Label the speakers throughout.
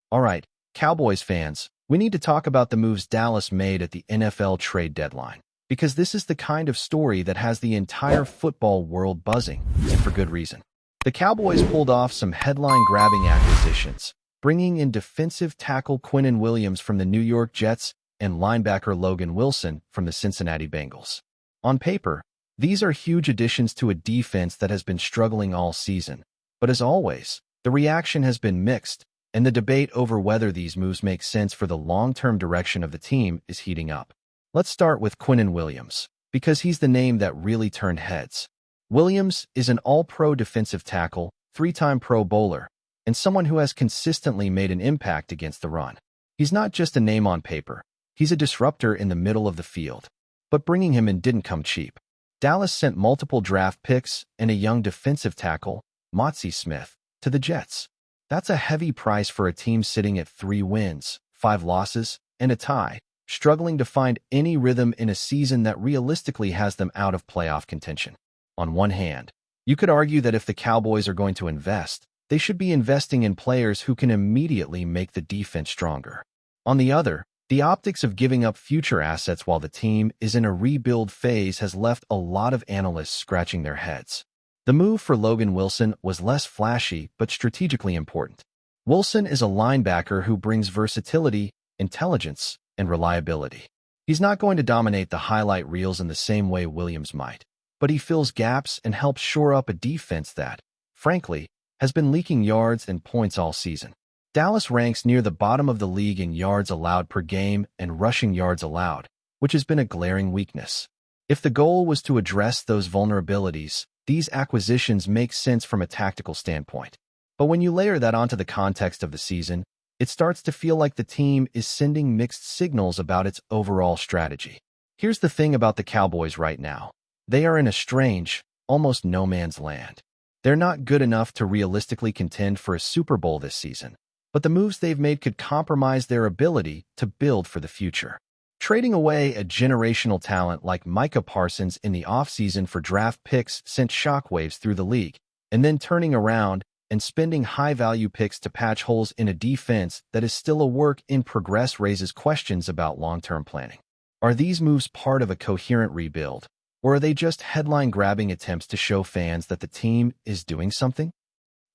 Speaker 1: Alright, Cowboys fans, we need to talk about the moves Dallas made at the NFL trade deadline, because this is the kind of story that has the entire football world buzzing, and for good reason. The Cowboys pulled off some headline-grabbing acquisitions, bringing in defensive tackle Quinnen Williams from the New York Jets and linebacker Logan Wilson from the Cincinnati Bengals. On paper, these are huge additions to a defense that has been struggling all season, but as always, the reaction has been mixed, and the debate over whether these moves make sense for the long-term direction of the team is heating up. Let's start with Quinnen Williams, because he's the name that really turned heads. Williams is an all-pro defensive tackle, three-time Pro Bowler, and someone who has consistently made an impact against the run. He's not just a name on paper, he's a disruptor in the middle of the field. But bringing him in didn't come cheap. Dallas sent multiple draft picks and a young defensive tackle, Motzi Smith, to the Jets. That's a heavy price for a team sitting at 3 wins, 5 losses, and a tie, struggling to find any rhythm in a season that realistically has them out of playoff contention. On one hand, you could argue that if the Cowboys are going to invest, they should be investing in players who can immediately make the defense stronger. On the other, the optics of giving up future assets while the team is in a rebuild phase has left a lot of analysts scratching their heads. The move for Logan Wilson was less flashy but strategically important. Wilson is a linebacker who brings versatility, intelligence, and reliability. He's not going to dominate the highlight reels in the same way Williams might, but he fills gaps and helps shore up a defense that, frankly, has been leaking yards and points all season. Dallas ranks near the bottom of the league in yards allowed per game and rushing yards allowed, which has been a glaring weakness. If the goal was to address those vulnerabilities, these acquisitions make sense from a tactical standpoint. But when you layer that onto the context of the season, it starts to feel like the team is sending mixed signals about its overall strategy. Here's the thing about the Cowboys right now. They are in a strange, almost no-man's land. They're not good enough to realistically contend for a Super Bowl this season, but the moves they've made could compromise their ability to build for the future. Trading away a generational talent like Micah Parsons in the offseason for draft picks sent shockwaves through the league, and then turning around and spending high-value picks to patch holes in a defense that is still a work in progress raises questions about long-term planning. Are these moves part of a coherent rebuild, or are they just headline-grabbing attempts to show fans that the team is doing something?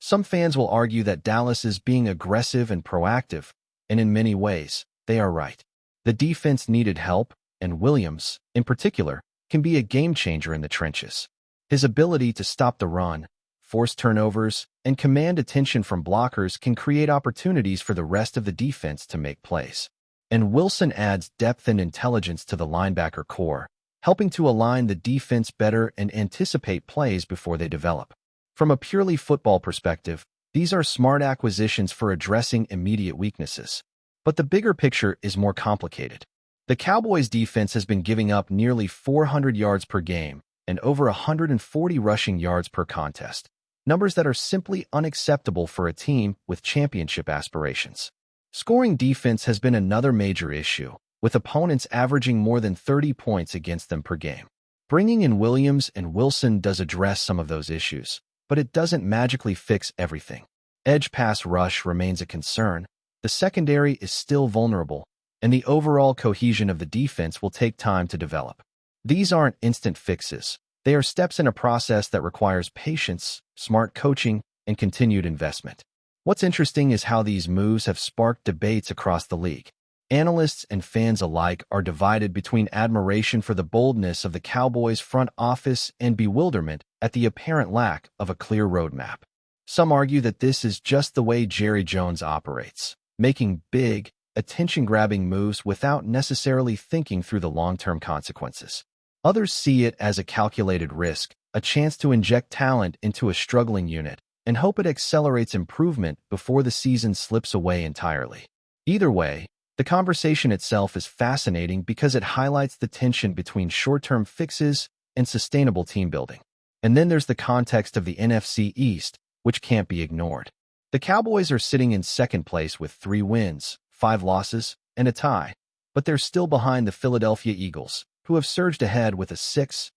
Speaker 1: Some fans will argue that Dallas is being aggressive and proactive, and in many ways, they are right. The defense needed help, and Williams, in particular, can be a game-changer in the trenches. His ability to stop the run, force turnovers, and command attention from blockers can create opportunities for the rest of the defense to make plays. And Wilson adds depth and intelligence to the linebacker core, helping to align the defense better and anticipate plays before they develop. From a purely football perspective, these are smart acquisitions for addressing immediate weaknesses. But the bigger picture is more complicated. The Cowboys' defense has been giving up nearly 400 yards per game and over 140 rushing yards per contest, numbers that are simply unacceptable for a team with championship aspirations. Scoring defense has been another major issue, with opponents averaging more than 30 points against them per game. Bringing in Williams and Wilson does address some of those issues, but it doesn't magically fix everything. Edge pass rush remains a concern, the secondary is still vulnerable, and the overall cohesion of the defense will take time to develop. These aren't instant fixes. They are steps in a process that requires patience, smart coaching, and continued investment. What's interesting is how these moves have sparked debates across the league. Analysts and fans alike are divided between admiration for the boldness of the Cowboys' front office and bewilderment at the apparent lack of a clear roadmap. Some argue that this is just the way Jerry Jones operates, making big, attention-grabbing moves without necessarily thinking through the long-term consequences. Others see it as a calculated risk, a chance to inject talent into a struggling unit, and hope it accelerates improvement before the season slips away entirely. Either way, the conversation itself is fascinating because it highlights the tension between short-term fixes and sustainable team building. And then there's the context of the NFC East, which can't be ignored. The Cowboys are sitting in second place with 3 wins, 5 losses, and a tie, but they're still behind the Philadelphia Eagles, who have surged ahead with a 6-2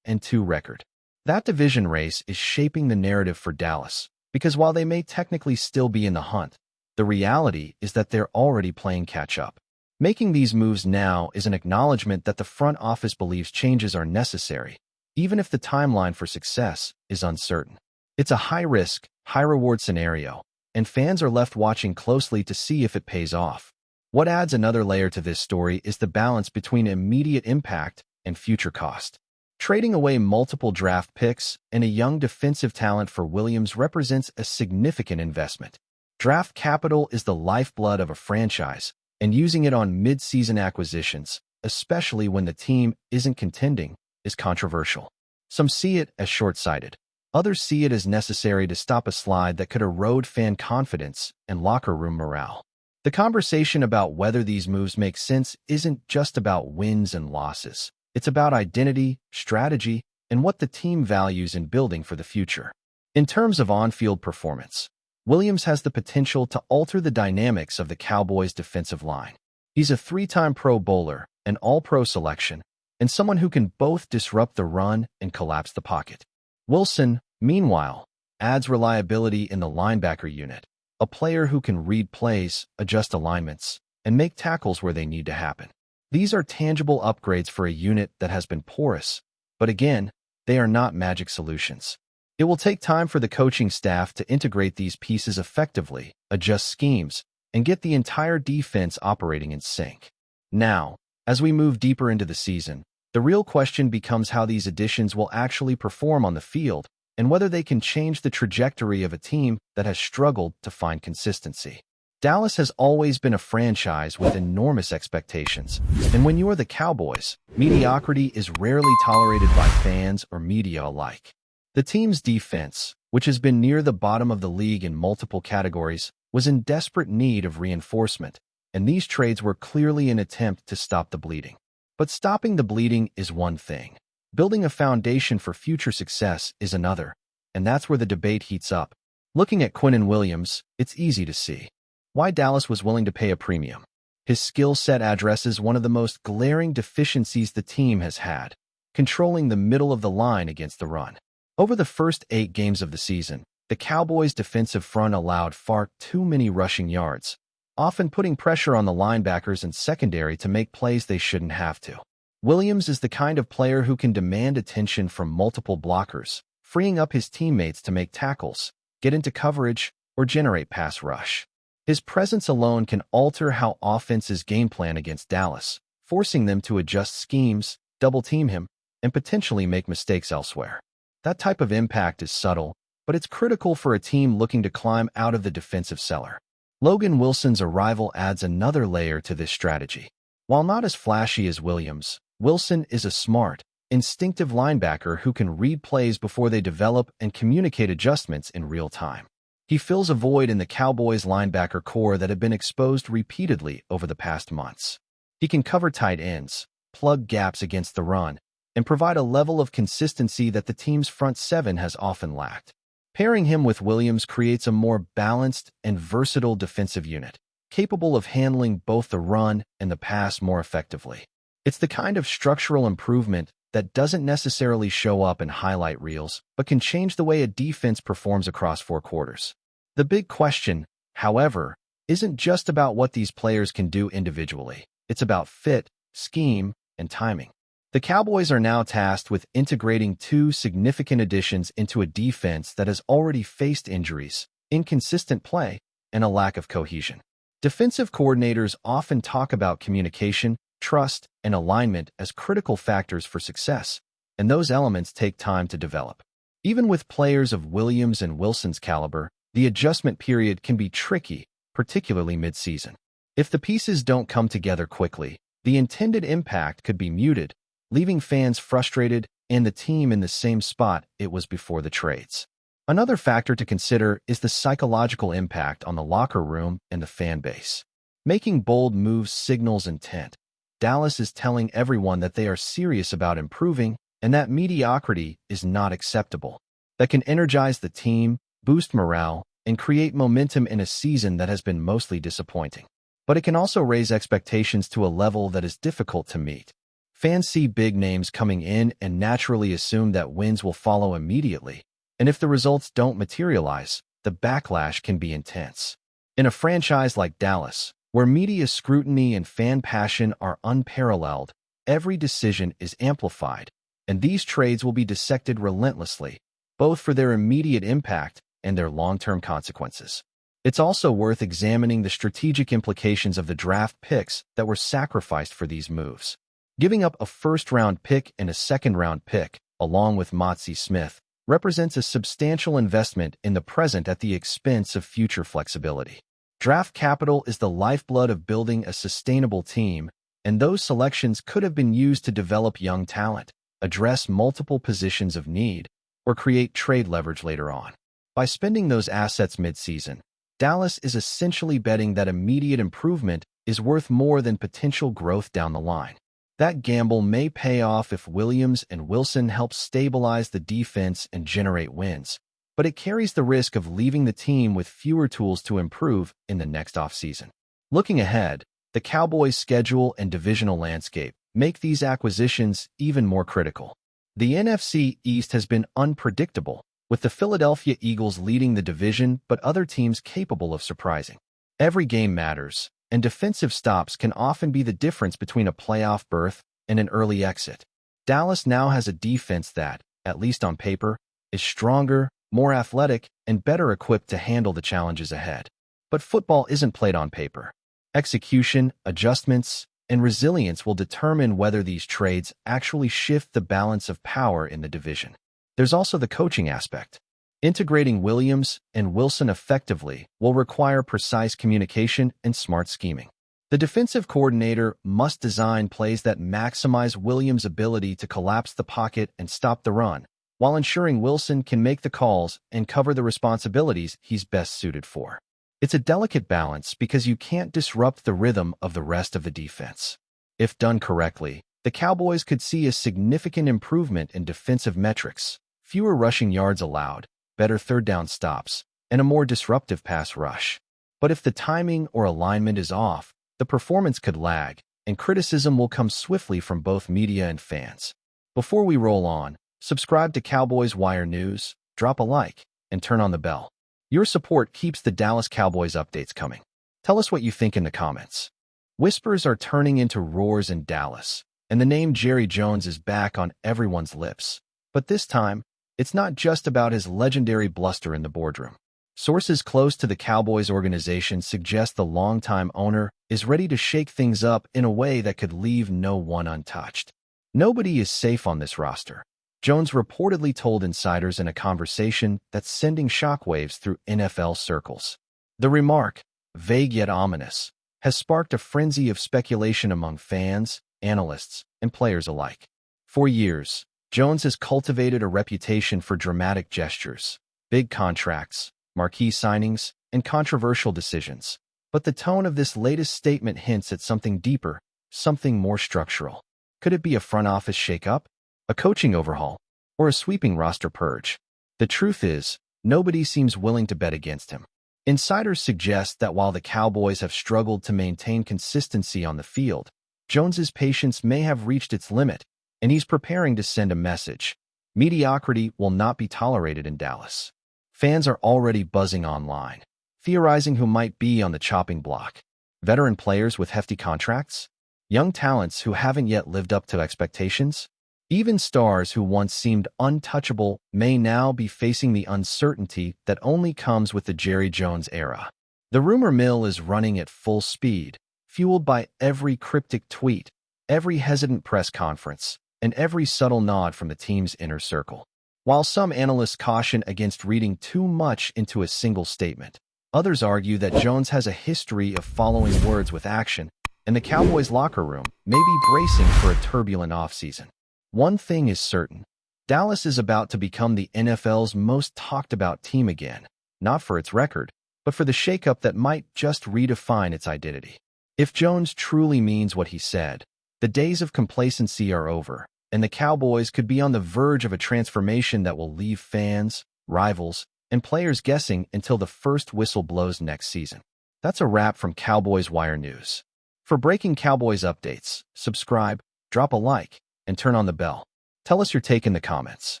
Speaker 1: record. That division race is shaping the narrative for Dallas, because while they may technically still be in the hunt, The reality is that they're already playing catch-up. Making these moves now is an acknowledgement that the front office believes changes are necessary, even if the timeline for success is uncertain. It's a high-risk, high-reward scenario, and fans are left watching closely to see if it pays off. What adds another layer to this story is the balance between immediate impact and future cost. Trading away multiple draft picks and a young defensive talent for Williams represents a significant investment. Draft capital is the lifeblood of a franchise, and using it on mid-season acquisitions, especially when the team isn't contending, is controversial. Some see it as short-sighted. Others see it as necessary to stop a slide that could erode fan confidence and locker room morale. The conversation about whether these moves make sense isn't just about wins and losses. It's about identity, strategy, and what the team values in building for the future. In terms of on-field performance, Williams has the potential to alter the dynamics of the Cowboys' defensive line. He's a three-time Pro Bowler, an All-Pro selection, and someone who can both disrupt the run and collapse the pocket. Wilson, meanwhile, adds reliability in the linebacker unit, a player who can read plays, adjust alignments, and make tackles where they need to happen. These are tangible upgrades for a unit that has been porous, but again, they are not magic solutions. It will take time for the coaching staff to integrate these pieces effectively, adjust schemes, and get the entire defense operating in sync. Now, as we move deeper into the season, the real question becomes how these additions will actually perform on the field and whether they can change the trajectory of a team that has struggled to find consistency. Dallas has always been a franchise with enormous expectations, and when you are the Cowboys, mediocrity is rarely tolerated by fans or media alike. The team's defense, which has been near the bottom of the league in multiple categories, was in desperate need of reinforcement, and these trades were clearly an attempt to stop the bleeding. But stopping the bleeding is one thing. Building a foundation for future success is another, and that's where the debate heats up. Looking at Quinnen Williams, it's easy to see why Dallas was willing to pay a premium. His skill set addresses one of the most glaring deficiencies the team has had, controlling the middle of the line against the run. Over the first 8 games of the season, the Cowboys' defensive front allowed far too many rushing yards, often putting pressure on the linebackers and secondary to make plays they shouldn't have to. Williams is the kind of player who can demand attention from multiple blockers, freeing up his teammates to make tackles, get into coverage, or generate pass rush. His presence alone can alter how offenses game plan against Dallas, forcing them to adjust schemes, double-team him, and potentially make mistakes elsewhere. That type of impact is subtle, but it's critical for a team looking to climb out of the defensive cellar. Logan Wilson's arrival adds another layer to this strategy. While not as flashy as Williams, Wilson is a smart, instinctive linebacker who can read plays before they develop and communicate adjustments in real time. He fills a void in the Cowboys' linebacker core that had been exposed repeatedly over the past months. He can cover tight ends, plug gaps against the run, and provide a level of consistency that the team's front seven has often lacked. Pairing him with Williams creates a more balanced and versatile defensive unit, capable of handling both the run and the pass more effectively. It's the kind of structural improvement that doesn't necessarily show up in highlight reels, but can change the way a defense performs across 4 quarters. The big question, however, isn't just about what these players can do individually. It's about fit, scheme, and timing. The Cowboys are now tasked with integrating 2 significant additions into a defense that has already faced injuries, inconsistent play, and a lack of cohesion. Defensive coordinators often talk about communication, trust, and alignment as critical factors for success, and those elements take time to develop. Even with players of Williams and Wilson's caliber, the adjustment period can be tricky, particularly mid-season. If the pieces don't come together quickly, the intended impact could be muted, leaving fans frustrated and the team in the same spot it was before the trades. Another factor to consider is the psychological impact on the locker room and the fan base. Making bold moves signals intent. Dallas is telling everyone that they are serious about improving and that mediocrity is not acceptable. That can energize the team, boost morale, and create momentum in a season that has been mostly disappointing. But it can also raise expectations to a level that is difficult to meet. Fans see big names coming in and naturally assume that wins will follow immediately, and if the results don't materialize, the backlash can be intense. In a franchise like Dallas, where media scrutiny and fan passion are unparalleled, every decision is amplified, and these trades will be dissected relentlessly, both for their immediate impact and their long-term consequences. It's also worth examining the strategic implications of the draft picks that were sacrificed for these moves. Giving up a first-round pick and a second-round pick, along with Motzie Smith, represents a substantial investment in the present at the expense of future flexibility. Draft capital is the lifeblood of building a sustainable team, and those selections could have been used to develop young talent, address multiple positions of need, or create trade leverage later on. By spending those assets mid-season, Dallas is essentially betting that immediate improvement is worth more than potential growth down the line. That gamble may pay off if Williams and Wilson help stabilize the defense and generate wins, but it carries the risk of leaving the team with fewer tools to improve in the next offseason. Looking ahead, the Cowboys' schedule and divisional landscape make these acquisitions even more critical. The NFC East has been unpredictable, with the Philadelphia Eagles leading the division but other teams capable of surprising. Every game matters, and defensive stops can often be the difference between a playoff berth and an early exit. Dallas now has a defense that, at least on paper, is stronger, more athletic, and better equipped to handle the challenges ahead. But football isn't played on paper. Execution, adjustments, and resilience will determine whether these trades actually shift the balance of power in the division. There's also the coaching aspect. Integrating Williams and Wilson effectively will require precise communication and smart scheming. The defensive coordinator must design plays that maximize Williams' ability to collapse the pocket and stop the run, while ensuring Wilson can make the calls and cover the responsibilities he's best suited for. It's a delicate balance because you can't disrupt the rhythm of the rest of the defense. If done correctly, the Cowboys could see a significant improvement in defensive metrics, fewer rushing yards allowed, better third down stops, and a more disruptive pass rush. But if the timing or alignment is off, the performance could lag, and criticism will come swiftly from both media and fans. Before we roll on, subscribe to Cowboys Wire News, drop a like, and turn on the bell. Your support keeps the Dallas Cowboys updates coming. Tell us what you think in the comments. Whispers are turning into roars in Dallas, and the name Jerry Jones is back on everyone's lips. But this time, it's not just about his legendary bluster in the boardroom. Sources close to the Cowboys organization suggest the longtime owner is ready to shake things up in a way that could leave no one untouched. Nobody is safe on this roster. Jones reportedly told insiders in a conversation that's sending shockwaves through NFL circles. The remark, vague yet ominous, has sparked a frenzy of speculation among fans, analysts, and players alike. For years, Jones has cultivated a reputation for dramatic gestures, big contracts, marquee signings, and controversial decisions. But the tone of this latest statement hints at something deeper, something more structural. Could it be a front office shakeup, a coaching overhaul, or a sweeping roster purge? The truth is, nobody seems willing to bet against him. Insiders suggest that while the Cowboys have struggled to maintain consistency on the field, Jones's patience may have reached its limit, and he's preparing to send a message. Mediocrity will not be tolerated in Dallas. Fans are already buzzing online, theorizing who might be on the chopping block. Veteran players with hefty contracts? Young talents who haven't yet lived up to expectations? Even stars who once seemed untouchable may now be facing the uncertainty that only comes with the Jerry Jones era. The rumor mill is running at full speed, fueled by every cryptic tweet, every hesitant press conference, and every subtle nod from the team's inner circle. While some analysts caution against reading too much into a single statement, others argue that Jones has a history of following words with action, and the Cowboys' locker room may be bracing for a turbulent offseason. One thing is certain, Dallas is about to become the NFL's most talked-about team again, not for its record, but for the shakeup that might just redefine its identity. If Jones truly means what he said, the days of complacency are over, and the Cowboys could be on the verge of a transformation that will leave fans, rivals, and players guessing until the first whistle blows next season. That's a wrap from Cowboys Wire News. For breaking Cowboys updates, subscribe, drop a like, and turn on the bell. Tell us your take in the comments.